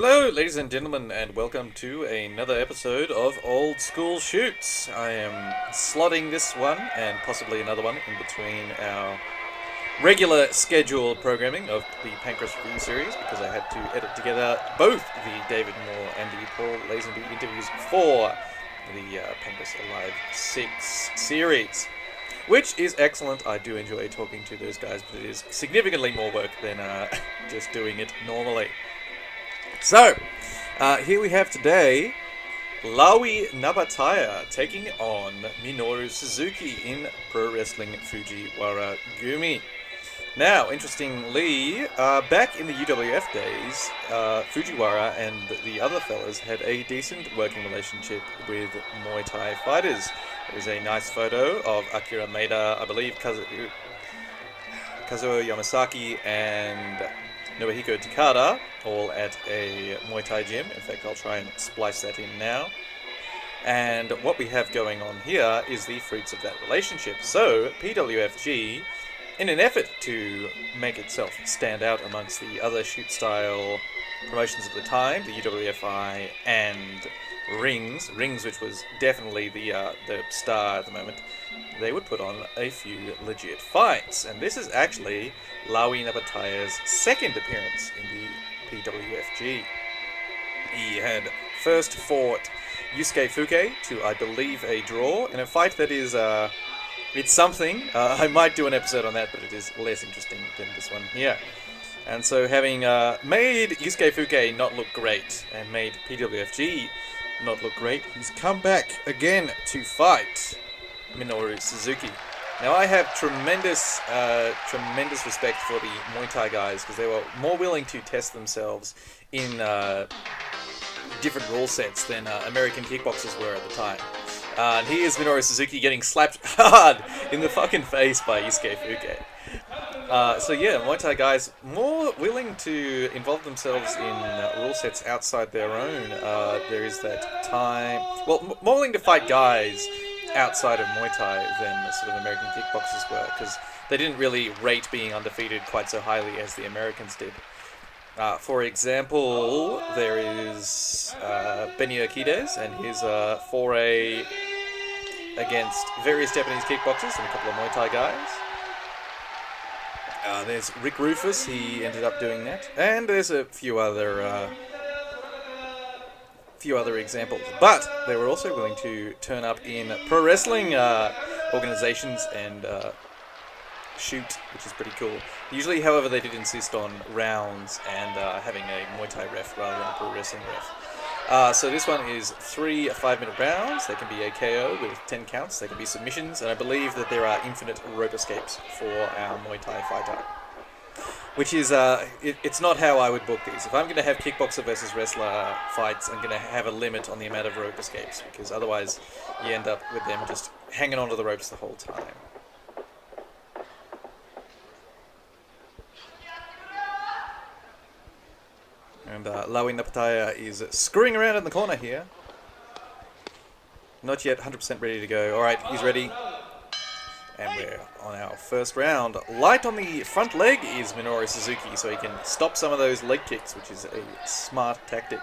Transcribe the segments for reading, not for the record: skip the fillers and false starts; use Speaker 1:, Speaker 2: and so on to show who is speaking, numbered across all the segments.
Speaker 1: Hello, ladies and gentlemen, and welcome to another episode of Old School Shoots. I am slotting this one and possibly another one in between our regular scheduled programming of the Pancras Review series because I had to edit together both the David Moore and the Paul Lazenby interviews for the Pancras Alive 6 series. Which is excellent. I do enjoy talking to those guys, but it is significantly more work than just doing it normally. So, here we have today Lawi Napataya taking on Minoru Suzuki in Pro Wrestling Fujiwara Gumi. Now, interestingly, back in the UWF days, Fujiwara and the other fellas had a decent working relationship with Muay Thai fighters. There's a nice photo of Akira Maeda, I believe, Kazuo Yamasaki, and Nobuhiko Takada, all at a Muay Thai gym. In fact, I'll try and splice that in now. And what we have going on here is the fruits of that relationship. So, PWFG, in an effort to make itself stand out amongst the other shoot-style promotions of the time, the UWFI and Rings, which was definitely the star at the moment, they would put on a few legit fights. And this is actually Lawi Napataya's second appearance in the PWFG. He had first fought Yusuke Fuke to, I believe, a draw, in a fight that is, it's something. I might do an episode on that, but it is less interesting than this one here. And so having made Yusuke Fuke not look great, and made PWFG not look great, he's come back again to fight Minoru Suzuki. Now, I have tremendous respect for the Muay Thai guys because they were more willing to test themselves in different rule sets than American kickboxers were at the time. And here's Minoru Suzuki getting slapped hard in the fucking face by Yusuke Fuke. So yeah, Muay Thai guys more willing to involve themselves in rule sets outside their own. There is that time... Well, more willing to fight guys outside of Muay Thai than sort of American kickboxers were, because they didn't really rate being undefeated quite so highly as the Americans did. For example, there is Benny Urquidez and his foray against various Japanese kickboxers and a couple of Muay Thai guys. There's Rick Rufus, he ended up doing that. And there's a few other examples. But they were also willing to turn up in pro wrestling organizations and shoot, which is pretty cool. Usually, however, they did insist on rounds and having a Muay Thai ref rather than a pro wrestling ref. So this one is 3 5-minute rounds. They can be a KO with 10 counts. They can be submissions, and I believe that there are infinite rope escapes for our Muay Thai fighter. Which is, it's not how I would book these. If I'm going to have kickboxer versus wrestler fights, I'm going to have a limit on the amount of rope escapes, because otherwise you end up with them just hanging onto the ropes the whole time. And Lawi Napataya is screwing around in the corner here. Not yet 100% ready to go. Alright, he's ready. And we're on our first round. Light on the front leg is Minoru Suzuki, so he can stop some of those leg kicks, which is a smart tactic.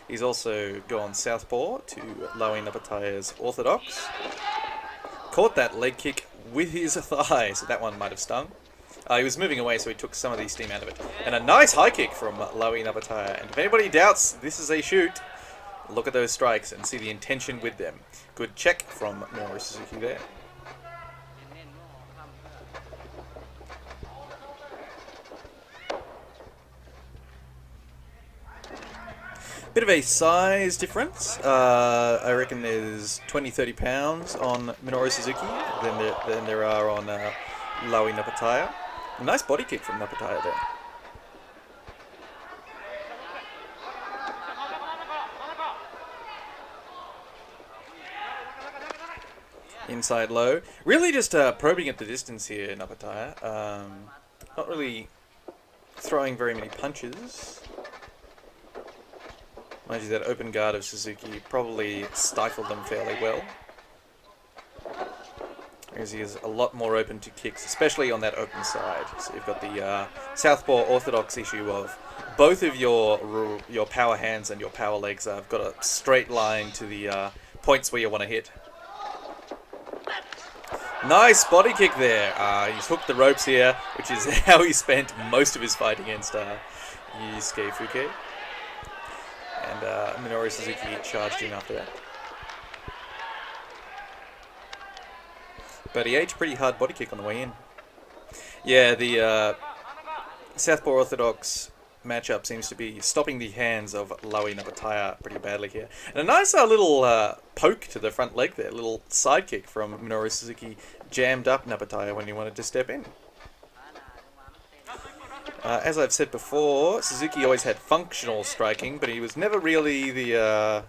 Speaker 1: He's also gone southpaw to Lawi Napataya's orthodox. Caught that leg kick with his thigh, so that one might have stung. He was moving away, so he took some of the steam out of it. And a nice high kick from Lawi Napataya. And if anybody doubts this is a shoot, look at those strikes and see the intention with them. Good check from Minoru Suzuki there. Bit of a size difference. I reckon there's 20-30 pounds on Minoru Suzuki than there are on Lawi Napataya. A nice body kick from Napataya there. Inside low. Really just probing at the distance here, Napataya. Not really throwing very many punches. Mind you, that open guard of Suzuki probably stifled them fairly well. because he is a lot more open to kicks, especially on that open side. So you've got the southpaw orthodox issue of both of your power hands and your power legs have got a straight line to the points where you want to hit. Nice body kick there. He's hooked the ropes here, which is how he spent most of his fight against Yusuke Fuke. And Minoru Suzuki charged in after that. But he ate a pretty hard body kick on the way in. Yeah, the Southpaw Orthodox matchup seems to be stopping the hands of Lawi Napataya pretty badly here. And a nice little poke to the front leg there, little side kick from Minoru Suzuki, jammed up Napataya when he wanted to step in. As I've said before, Suzuki always had functional striking, but he was never really the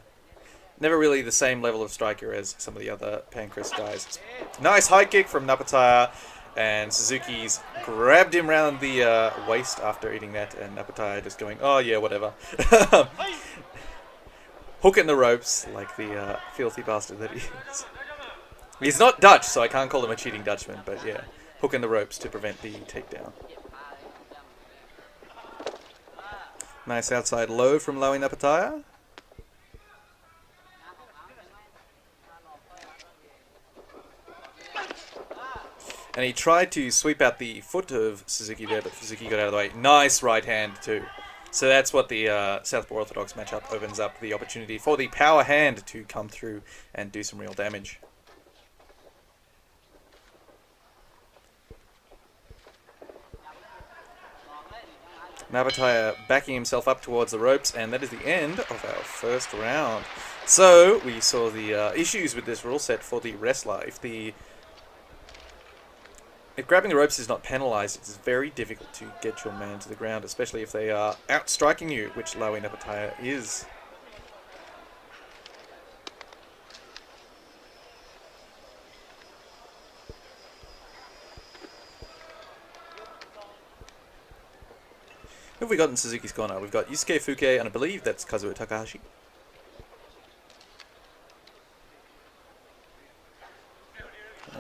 Speaker 1: same level of striker as some of the other Pancras guys. Nice high kick from Napataya, and Suzuki's grabbed him round the waist after eating that, and Napataya just going, oh yeah, whatever. Hooking the ropes like the filthy bastard that he is. He's not Dutch, so I can't call him a cheating Dutchman, but yeah, hooking the ropes to prevent the takedown. Nice outside low from Lawi Napataya. And he tried to sweep out the foot of Suzuki there, but Suzuki got out of the way. Nice right hand too. So that's what the Southpaw Orthodox matchup opens up, the opportunity for the power hand to come through and do some real damage. Napataya backing himself up towards the ropes, and that is the end of our first round. So we saw the issues with this rule set for the wrestler. If grabbing the ropes is not penalised, it's very difficult to get your man to the ground, especially if they are outstriking you, which Lawi Napataya is. Who have we got in Suzuki's corner? We've got Yusuke Fuke, and I believe that's Kazuo Takahashi.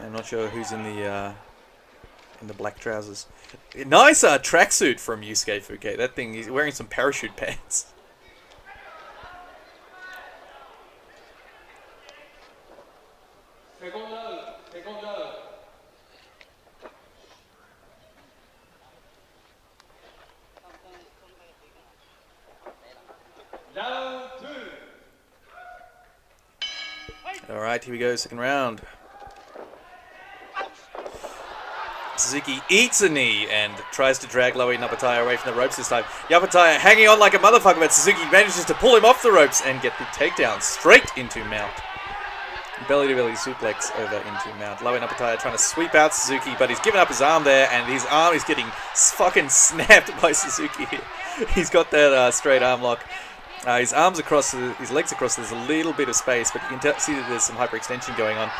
Speaker 1: I'm not sure who's in the black trousers. Nice tracksuit from Yusuke Fuke. That thing, he's wearing some parachute pants. Alright, here we go, second round. Suzuki eats a knee and tries to drag Lawi Napataya away from the ropes this time. Napataya hanging on like a motherfucker, but Suzuki manages to pull him off the ropes and get the takedown straight into mount. Belly-to-belly suplex over into mount. Lawi Napataya trying to sweep out Suzuki, but he's given up his arm there, and his arm is getting fucking snapped by Suzuki. He's got that straight arm lock. His arms across, his legs across, there's a little bit of space, but you can see that there's some hyperextension going on.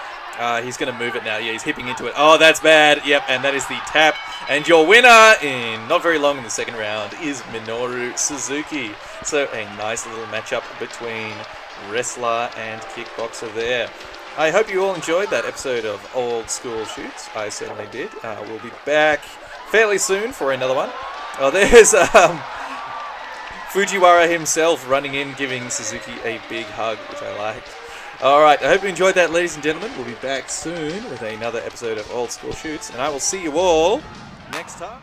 Speaker 1: He's going to move it now. Yeah, he's hipping into it. Oh, that's bad. Yep, and that is the tap. And your winner in not very long in the second round is Minoru Suzuki. So a nice little matchup between wrestler and kickboxer there. I hope you all enjoyed that episode of Old School Shoots. I certainly did. We'll be back fairly soon for another one. Oh, there's Fujiwara himself running in, giving Suzuki a big hug, which I liked. Alright, I hope you enjoyed that, ladies and gentlemen. We'll be back soon with another episode of Old School Shoots, and I will see you all next time.